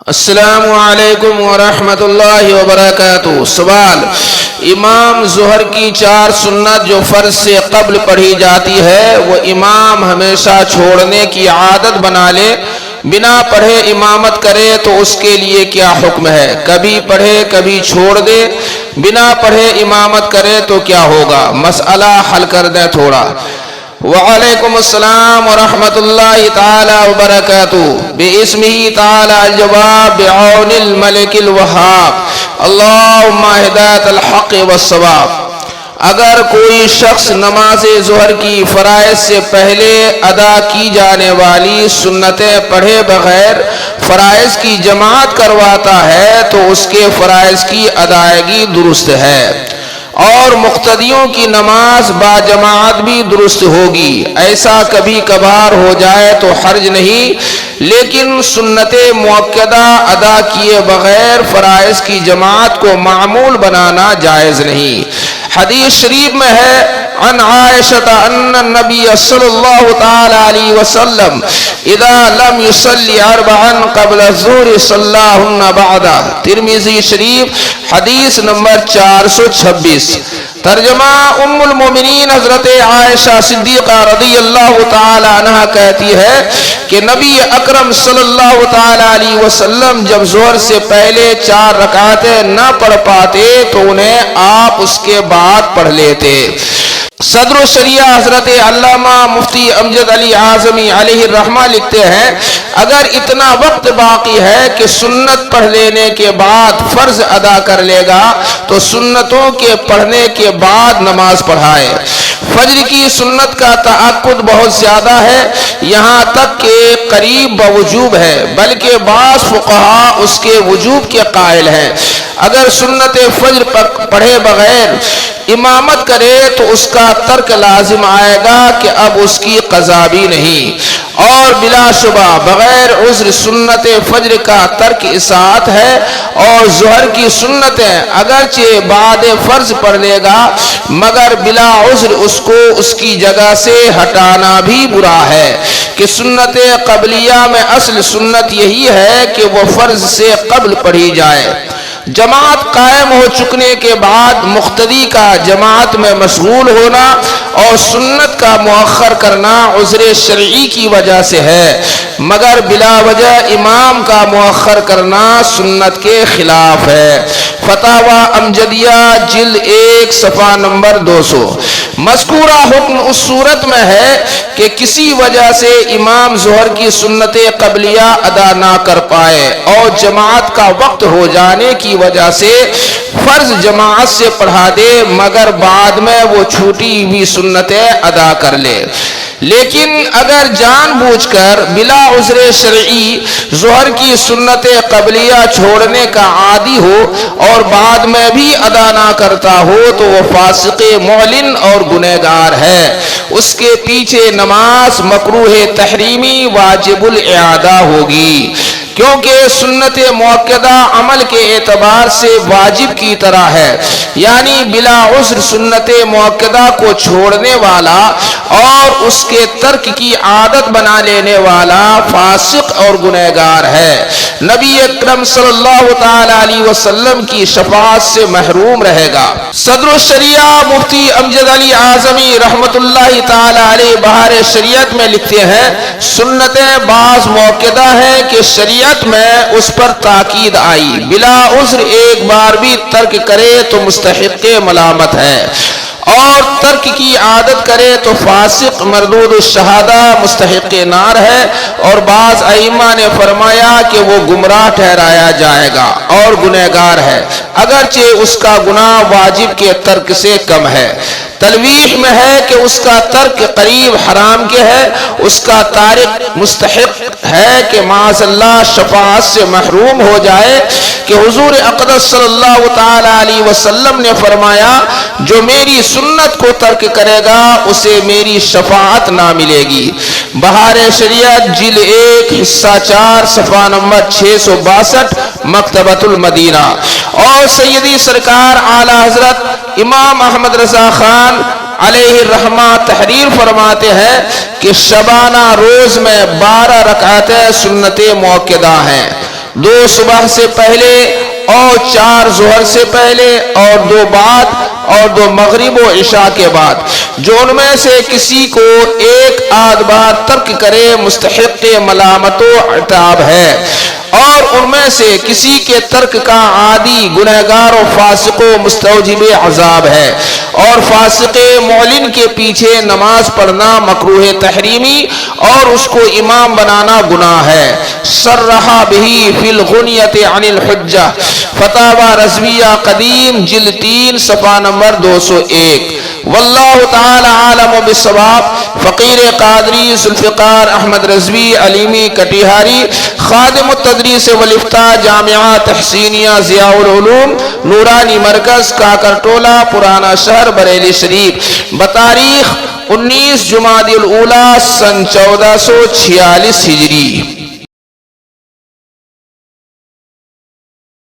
السلام علیکم ورحمۃ اللہ وبرکاتہ۔ سوال: امام ظہر کی 4 سنت جو فرض سے قبل پڑھی جاتی ہے وہ امام ہمیشہ چھوڑنے کی عادت بنا لے، بنا پڑھے امامت کرے تو اس کے لیے کیا حکم ہے؟ کبھی پڑھے کبھی چھوڑ دے، بنا پڑھے امامت کرے تو کیا ہوگا؟ مسئلہ حل کر دیں تھوڑا۔ وعلیکم السلام ورحمۃ اللہ تعالی وبرکاتہ۔ باسمہ تعالی الجواب بعون الملک الوہاب، اللہم ہدایت الحق والصواب۔ اگر کوئی شخص نماز ظہر کی فرائض سے پہلے ادا کی جانے والی سنتیں پڑھے بغیر فرائض کی جماعت کرواتا ہے تو اس کے فرائض کی ادائیگی درست ہے اور مقتدیوں کی نماز با جماعت بھی درست ہوگی۔ ایسا کبھی کبھار ہو جائے تو حرج نہیں، لیکن سنت مؤکدہ ادا کیے بغیر فرائض کی جماعت کو معمول بنانا جائز نہیں۔ حدیث شریف میں ہے: عن عائشہ ان النبی صلی اللہ تعالی علیہ وسلم اذا لم يصلی 4 قبل الظہر صلاہن بعدہ۔ ترمذی شریف حدیث نمبر 426۔ ترجمہ: ام المومنین حضرت عائشہ صدیقہ رضی اللہ تعالی عنہ کہتی ہے کہ نبی اکرم صلی اللہ تعالی علیہ وسلم جب ظہر سے پہلے 4 رکعتیں نہ پڑھ پاتے تو انہیں آپ اس کے بعد پڑھ لیتے۔ صدر الشریعہ حضرت علامہ مفتی امجد علی اعظمی علیہ الرحمہ لکھتے ہیں: اگر اتنا وقت باقی ہے کہ سنت پڑھ لینے کے بعد فرض ادا کر لے گا تو سنتوں کے پڑھنے کے بعد نماز پڑھائے۔ فجر کی سنت کا تاکد بہت زیادہ ہے، یہاں تک کہ قریب بوجوب ہے، بلکہ بعض فقہا اس کے وجوب کے قائل ہیں۔ اگر سنت فجر پڑھے بغیر امامت کرے تو اس کا ترک لازم آئے گا کہ اب اس کی قضا بھی نہیں، اور بلا شبہ بغیر عذر سنت فجر کا ترک اطاعت ہے، اور ظہر کی سنتیں اگرچہ بعد فرض پڑھ لے گا مگر بلا عذر اس کو اس کی جگہ سے ہٹانا بھی برا ہے کہ سنت قبلیہ میں اصل سنت یہی ہے کہ وہ فرض سے قبل پڑھی جائے۔ جماعت قائم ہو چکنے کے بعد مقتدی کا جماعت میں مشغول ہونا اور سنت کا مؤخر کرنا عذر شرعی کی وجہ سے ہے، مگر بلا وجہ امام کا مؤخر کرنا سنت کے خلاف ہے۔ فتاوی امجدیہ جلد 1 صفحہ نمبر 200۔ مذکورہ حکم اس صورت میں ہے کہ کسی وجہ سے امام ظہر کی سنت قبلیہ ادا نہ کر پائے اور جماعت کا وقت ہو جانے کی وجہ سے فرض جماعت سے پڑھا دے مگر بعد میں وہ چھوٹی ہوئی سنتیں ادا کر لے۔ لیکن اگر جان بوجھ کر بلا عذر شرعی ظہر کی سنت قبلیہ چھوڑنے کا عادی ہو اور بعد میں بھی ادا نہ کرتا ہو تو وہ فاسق معلن اور گنہگار ہے، اس کے پیچھے نماز مکروہ تحریمی واجب الاعادہ ہوگی، کیونکہ سنت مؤکدہ عمل کے اعتبار سے واجب کی طرح ہے، یعنی بلا عذر سنت مؤکدہ کو چھوڑنے والا اور اس کے ترک کی عادت بنا لینے والا فاسق اور گنہگار ہے، نبی اکرم صلی اللہ تعالی علیہ وسلم کی شفاعت سے محروم رہے گا۔ صدر الشریعہ مفتی امجد علی اعظمی رحمت اللہ تعالی علیہ بہار شریعت میں لکھتے ہیں: سنتیں بعض مؤکدہ ہے کہ شریعت میں اس پر تاکید آئی، بلا عذر ایک بار بھی ترک کرے تو مستحق ملامت ہے، اور ترک کی عادت کرے تو فاسق مردود الشہادہ مستحق نار ہے، اور بعض ائمہ نے فرمایا کہ وہ گمراہ ٹھہرایا جائے گا اور گنہگار ہے، اگرچہ اس کا گناہ واجب کے ترک سے کم ہے۔ تلویح میں ہے کہ اس کا ترک قریب حرام کے ہے، اس کا تارک مستحق ہے کہ معاذ اللہ شفاعت سے محروم ہو جائے، کہ حضور اقدس صلی اللہ تعالی علیہ وسلم نے فرمایا: جو میری سنت کو ترک کرے گا اسے میری شفاعت نہ ملے گی۔ بہار شریعت جلد 1 حصہ 4 صفحہ نمبر 662، مکتبۃ المدینہ۔ اور سیدی سرکار اعلی حضرت امام احمد رضا خان علیہ الرحمہ تحریر فرماتے ہیں کہ شبانہ روز میں 12 رکعتیں سنت مؤکدہ ہیں، 2 صبح سے پہلے اور 4 ظہر سے پہلے اور 2 بعد اور 2 مغرب و عشاء کے بعد، جو ان میں سے کسی کو ایک آدھ بار ترک کرے مستحق ملامت و عتاب ہے، اور ان میں سے کسی کے ترک کا عادی گنہگار و فاسق و مستوجب عذاب ہے، اور فاسق معلن کے پیچھے نماز پڑھنا مکروہ تحریمی اور اس کو امام بنانا گناہ ہے۔ صرح بہی فی الغنیۃ عن الحجہ، فتاوی رضویہ قدیم جلد 3 صفحہ نمبر 201۔ واللہ تعالی عالم بالصواب۔ فقیر قادری ذوالفقار احمد رضوی علیمی کٹیہاری، خادم التدریس والافتاء، جامعہ تحسینیہ ضیاء العلوم نورانی مرکز کاکر ٹولہ پرانا شہر بریلی شریف، بتاریخ 19 جمادی الاولیٰ سن 1446 ہجری۔